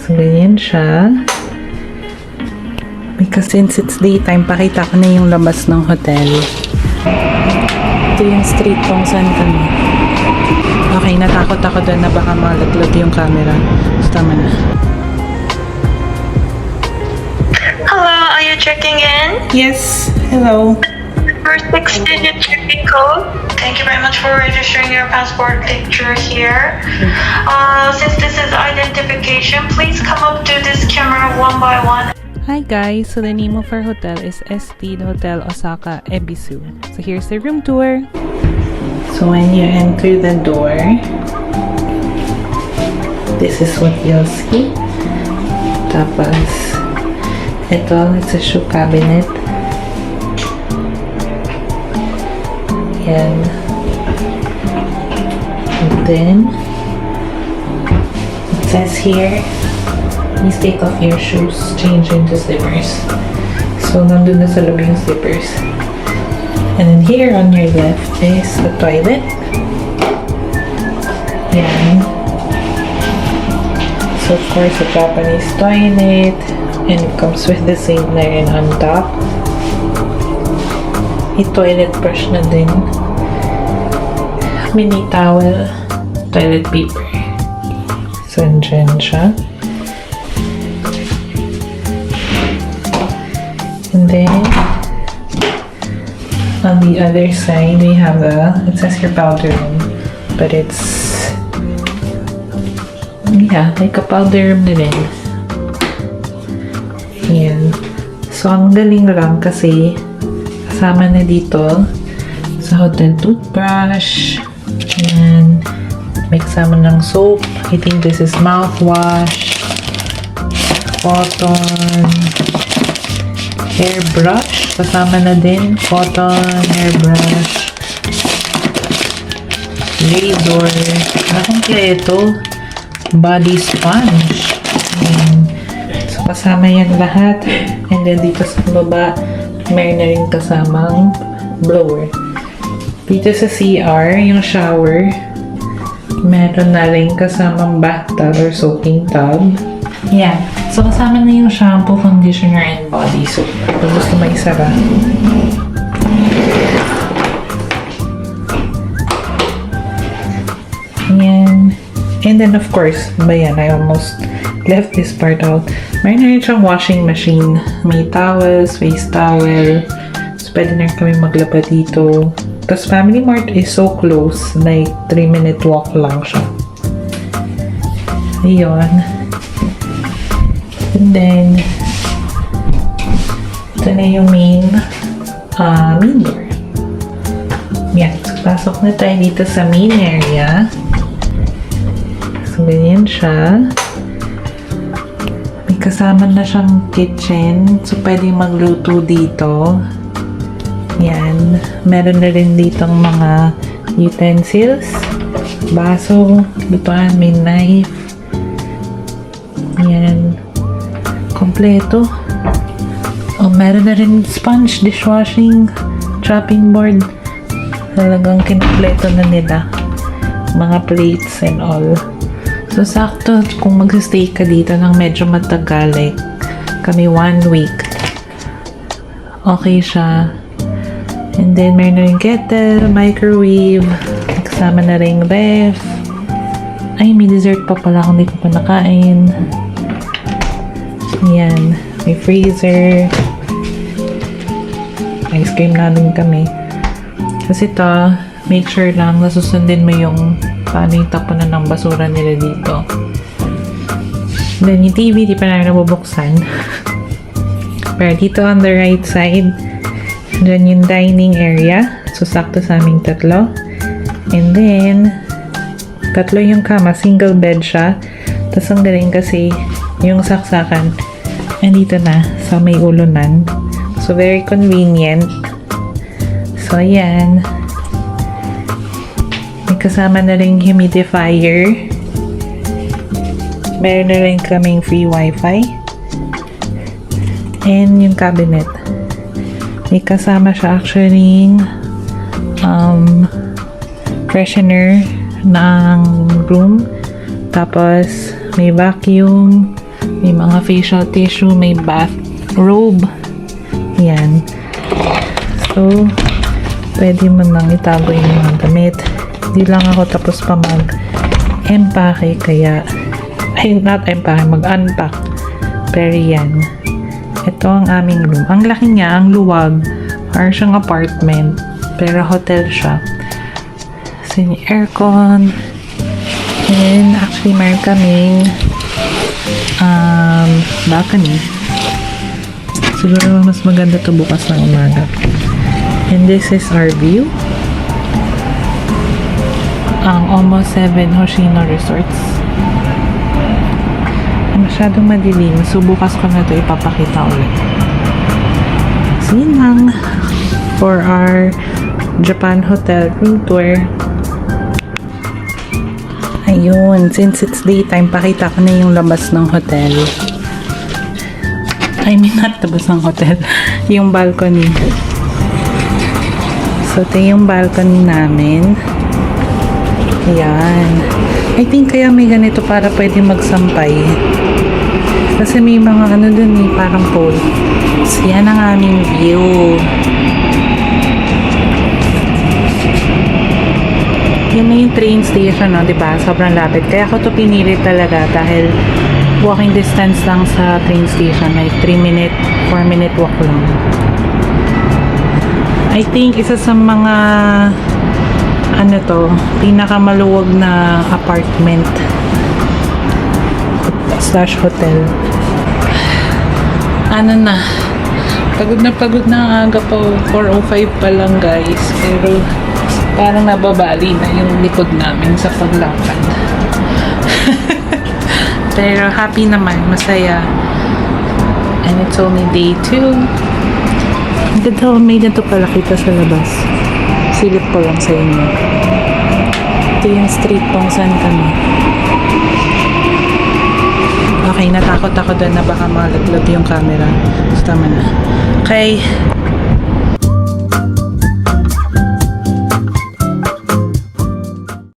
So, ganyan siya. Because since it's daytime, pakita ko na yung labas ng hotel. Ito yung street kung saan kami. Okay, natakot ako doon na baka malaglag yung camera. So, tama na. Hello, are you checking in? Yes, hello. Your 6-digit checking code. Thank you very much for registering your passport picture here. Since this is identification, please come up to this camera one by one. Hi guys, so the name of our hotel is Eslead Hotel Osaka Ebisu. So here's the room tour. So when you enter the door, this is what you'll see. Tapos, it's a shoe cabinet. Yan. And then, it says here, please take off your shoes, change into slippers. So, nandun na sa loob yung slippers. And then here on your left is the toilet. Yan. So, of course, a Japanese toilet. And it comes with the Saintler on top. May toilet brush na din. Mini towel. Toilet paper. So, andyan siya. And then, on the other side, we have it says your powder room. But it's, yeah, like a powder room na din. Yan. So, ang galing lang kasi kasama na dito sa hotel toothbrush. Yan. May kasama ng soap. I think this is mouthwash. Cotton. Hairbrush. Kasama na din. Cotton. Hairbrush. Razor. Nakompleto. Body sponge. Yan. Kasama yan lahat. And then dito sa baba, mayroon na rin kasamang blower. Dito sa CR, yung shower, meron na rin kasamang bathtub or soaking tub. Yan. So, kasama na yung shampoo, conditioner, and body soap. Kung gusto may sara. Yan. And then, of course, ba yan, I almost left this part out. Mayroon na rin siyang washing machine. May towels, face towel. So, pwede na kami maglaba dito. Tapos, Family Mart is so close. Like, 3-minute walk lang siya. Ayun. And then, ito na yung main door. Yan. So, pasok na tayo dito sa main area. So, ganyan siya. Kasama na siyang kitchen. So, pwedeng magluto dito. Yan. Meron na rin ditong mga utensils. Baso. Lutuan. May knife. Yan. Kompleto. Oh, meron na rin sponge, dishwashing, chopping board. Talagang kinumpleto na nila. Mga plates and all. So, sakto kung mag-stay ka dito ng medyo matagal, like kami 1 week. Okay siya. And then, meron na rin kettle, microwave, kasama na rin ref. Ay, may dessert pa pala kung di ko pa nakain. Yan. May freezer. Ice cream na rin kami. Kasi ito, make sure lang nasusundin mo yung paano yung tapunan ng basura nila dito. Then, yung TV, di pa namin nabubuksan. Pero dito on the right side, dyan yung dining area. So, sakto sa aming tatlo. And then, tatlo yung kama. Single bed siya. Tapos, ang galing kasi, yung saksakan, andito na sa may ulunan. So, very convenient. So, ayan. Kasama na rin humidifier. Meron na rin kaming free wifi. And yung cabinet. May kasama siya actually freshener ng room. Tapos may vacuum, May mga facial tissue, may bath robe. Yan. So, pwede mo nang itago yung mga damit. Hindi lang ako tapos pa mag-empake, kaya mag-unpack. Pero yan. Ito ang aming room. Ang laki niya, ang luwag. Parang siyang apartment. Pero hotel siya. So, yung aircon. And actually, meron kaming balcony. Siguro mas maganda to bukas ng umaga. And this is our view. Ang almost 7 Hoshino Resorts. Masyadong madilim. So, bukas ko na ito ipapakita ulit. So, yun lang for our Japan hotel room tour. Ayun. Since it's daytime, pakita ko na yung labas ng hotel. I mean, not labas ng hotel. Yung balcony. So, ito yung balcony namin. Ayan. I think kaya may ganito para pwede magsampay. Kasi may mga ano dun eh, parang pole. So, yan ang aming view. Yan na yung train station, no? Diba? Sobrang lapit. Kaya ako to pinili talaga dahil walking distance lang sa train station. Like 3-minute, 4-minute walk lang. I think isa sa mga ano to, pinakamaluwag na apartment slash hotel. Ano na, pagod na ang aga pa, 4:05 pa lang guys, pero parang nababali na yung likod namin sa paglakad. Pero happy naman, masaya, and it's only day 2. Ang ganda, may ganito pala kita sa labas. Silip ko lang sa inyo. Ito yung street kung saan kami. Okay, natakot ako doon na baka malaglag yung camera. So, tama na. Okay.